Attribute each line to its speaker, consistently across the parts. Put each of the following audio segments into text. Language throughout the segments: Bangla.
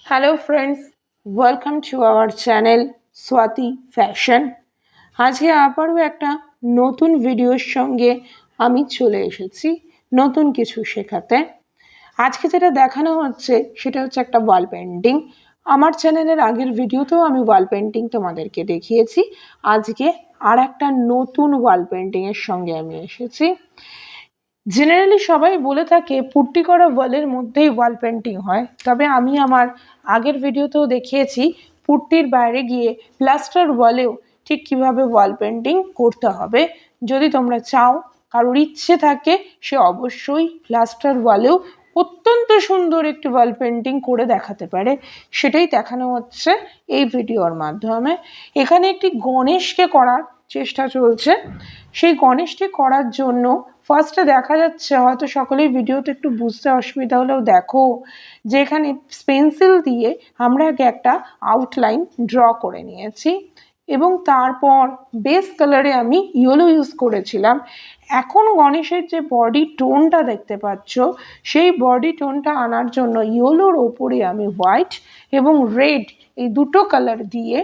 Speaker 1: Hello friends, welcome to our channel Swati fashion. আজকে আবারও একটা নতুন ভিডিওর সঙ্গে আমি চলে এসেছি নতুন কিছু শেখাতে। আজকে যেটা দেখানো হচ্ছে সেটা হচ্ছে একটা ওয়াল পেন্টিং। আমার চ্যানেলের আগের ভিডিওতেও আমি ওয়াল পেন্টিং তোমাদেরকে দেখিয়েছি। আজকে আর একটা নতুন ওয়াল পেন্টিংয়ের সঙ্গে আমি এসেছি। জেনারেলি সবাই বলে থাকে পুট্টি করা ওয়ালের মধ্যেই ওয়াল পেন্টিং হয়, তবে আমি আমার আগের ভিডিওতেও দেখিয়েছি পুট্টির বাইরে গিয়ে প্লাস্টার ওয়ালেও ঠিক কীভাবে ওয়াল পেন্টিং করতে হবে। যদি তোমরা চাও, কারোর ইচ্ছে থাকে, সে অবশ্যই প্লাস্টার ওয়ালেও অত্যন্ত সুন্দর একটি ওয়াল পেন্টিং করে দেখাতে পারে। সেটাই দেখানো হচ্ছে এই ভিডিওর মাধ্যমে। এখানে একটি গণেশকে করার চেষ্টা চলছে। সেই গণেশটি করার জন্য ফার্স্টে দেখা যাচ্ছে, হয়তো সকলেই ভিডিওতে একটু বুঝতে অসুবিধা হলেও দেখো, যে এখানে পেন্সিল দিয়ে আমরা আগে একটা আউটলাইন ড্র করে নিয়েছি এবং তারপর বেস কালারে আমি ইয়েলো ইউজ করেছিলাম। এখন গণেশের যে বডি টোনটা দেখতে পাচ্ছ, সেই বডি টোনটা আনার জন্য ইয়েলোর ওপরে আমি হোয়াইট এবং রেড এই দুটো কালার দিয়ে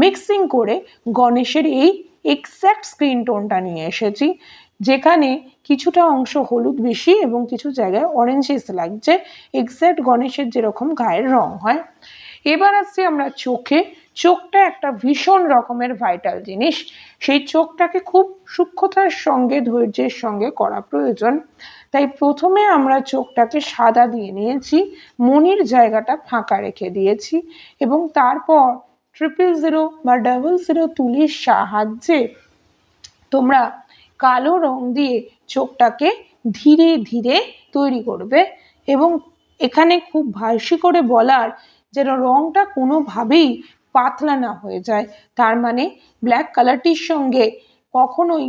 Speaker 1: মিক্সিং করে গণেশের এই এক্স্যাক্ট স্কিন টোনটা নিয়ে এসেছি, যেখানে কিছুটা অংশ হলুদ বেশি এবং কিছু জায়গায় অরেঞ্জিস লাগছে, এক্স্যাক্ট গণেশের যেরকম গায়ের রং হয়। এবার আসছি আমরা চোখে। চোখটা একটা ভীষণ রকমের ভাইটাল জিনিস। সেই চোখটাকে খুব সূক্ষ্মতার সঙ্গে, ধৈর্যের সঙ্গে করা প্রয়োজন। তাই প্রথমে আমরা চোখটাকে সাদা দিয়ে নিয়েছি, মনির জায়গাটা ফাঁকা রেখে দিয়েছি এবং তারপর 000 বা 00 তুলির সাহায্যে তোমরা কালো রং দিয়ে চোখটাকে ধীরে ধীরে তৈরি করবে। এবং এখানে খুব ভাসি করে বলার, যেন রংটা কোনোভাবেই পাতলা না হয়ে যায়। তার মানে ব্ল্যাক কালারটির সঙ্গে কখনোই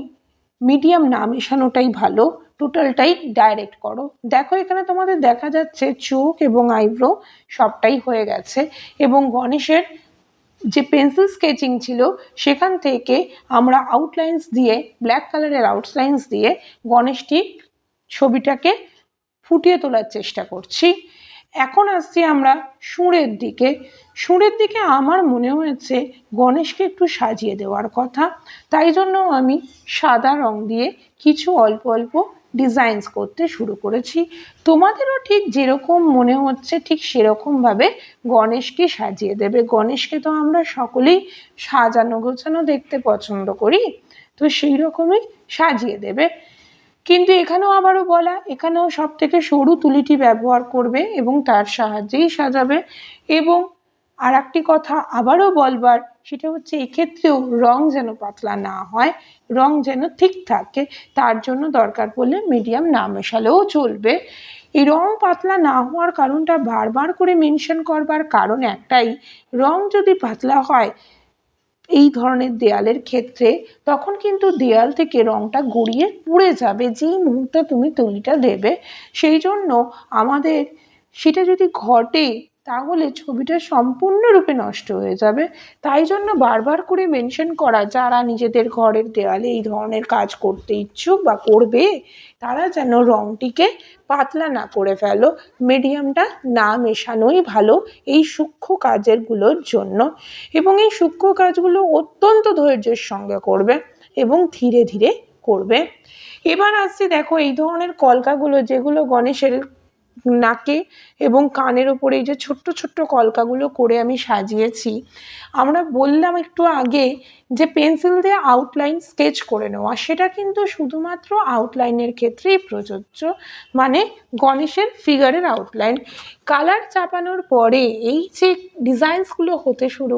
Speaker 1: মিডিয়াম না মেশানোটাই ভালো, টোটালটাই ডাইরেক্ট করো। দেখো এখানে তোমাদের দেখা যাচ্ছে চোখ এবং আইব্রো সবটাই হয়ে গেছে এবং গণেশের যে পেন্সিল স্কেচিং ছিল সেখান থেকে আমরা আউটলাইন্স দিয়ে, ব্ল্যাক কালারের আউটলাইন্স দিয়ে গণেশটির ছবিটাকে ফুটিয়ে তোলার চেষ্টা করছি। এখন আসছি আমরা সুরের দিকে। সুরের দিকে আমার মনে হয়েছে গণেশকে একটু সাজিয়ে দেওয়ার কথা, তাই জন্য আমি সাদা রং দিয়ে কিছু অল্প অল্প ডিজাইনস করতে শুরু করেছি। তোমাদেরও ঠিক যেরকম মনে হচ্ছে ঠিক সেরকমভাবে গণেশকে সাজিয়ে দেবে। গণেশকে তো আমরা সকলেই সাজানো গোছানো দেখতে পছন্দ করি, তো সেই রকমই সাজিয়ে দেবে। কিন্তু এখানেও আবারও বলা, এখানেও সব থেকে সরু তুলিটি ব্যবহার করবে এবং তার সাহায্যেই সাজাবে। এবং আর একটি কথা আবারও বলবার, সেটা হচ্ছে এক্ষেত্রেও রং যেন পাতলা না হয়, রং যেন ঠিক থাকে। তার জন্য দরকার পড়লে মিডিয়াম না মেশালেও চলবে। এই রং পাতলা না হওয়ার কারণটা বারবার করে মেনশন করবার কারণ একটাই, রং যদি পাতলা হয় এই ধরনের দেয়ালের ক্ষেত্রে, তখন কিন্তু দেয়াল থেকে রংটা গড়িয়ে পুড়ে যাবে যেই মুহূর্তে তুমি তুলিটা দেবে। সেই জন্য আমাদের সেটা যদি ঘটে তাহলে ছবিটা সম্পূর্ণরূপে নষ্ট হয়ে যাবে। তাই জন্য বারবার করে মেনশন করা, যারা নিজেদের ঘরের দেয়ালে এই ধরনের কাজ করতে ইচ্ছুক বা করবে, তারা যেন রংটিকে পাতলা না করে ফেলো, মিডিয়ামটা না মেশানোই ভালো এই সূক্ষ্ম কাজেরগুলোর জন্য। এবং এই সূক্ষ্ম কাজগুলো অত্যন্ত ধৈর্যের সঙ্গে করবে এবং ধীরে ধীরে করবে। এবার আসছি, দেখো এই ধরনের কলকাগুলো যেগুলো গণেশের নাকে এবং কানের ওপরে এই যে ছোট্ট ছোট্ট কলকাগুলো করে আমি সাজিয়েছি, আমরা বললাম একটু আগে যে পেন্সিল দিয়ে আউটলাইন স্কেচ করে নেওয়া, সেটা কিন্তু শুধুমাত্র আউটলাইনের ক্ষেত্রেই প্রযোজ্য, মানে গণেশের ফিগারের আউটলাইন। কালার চাপানোর পরে এই যে ডিজাইনসগুলো হতে শুরু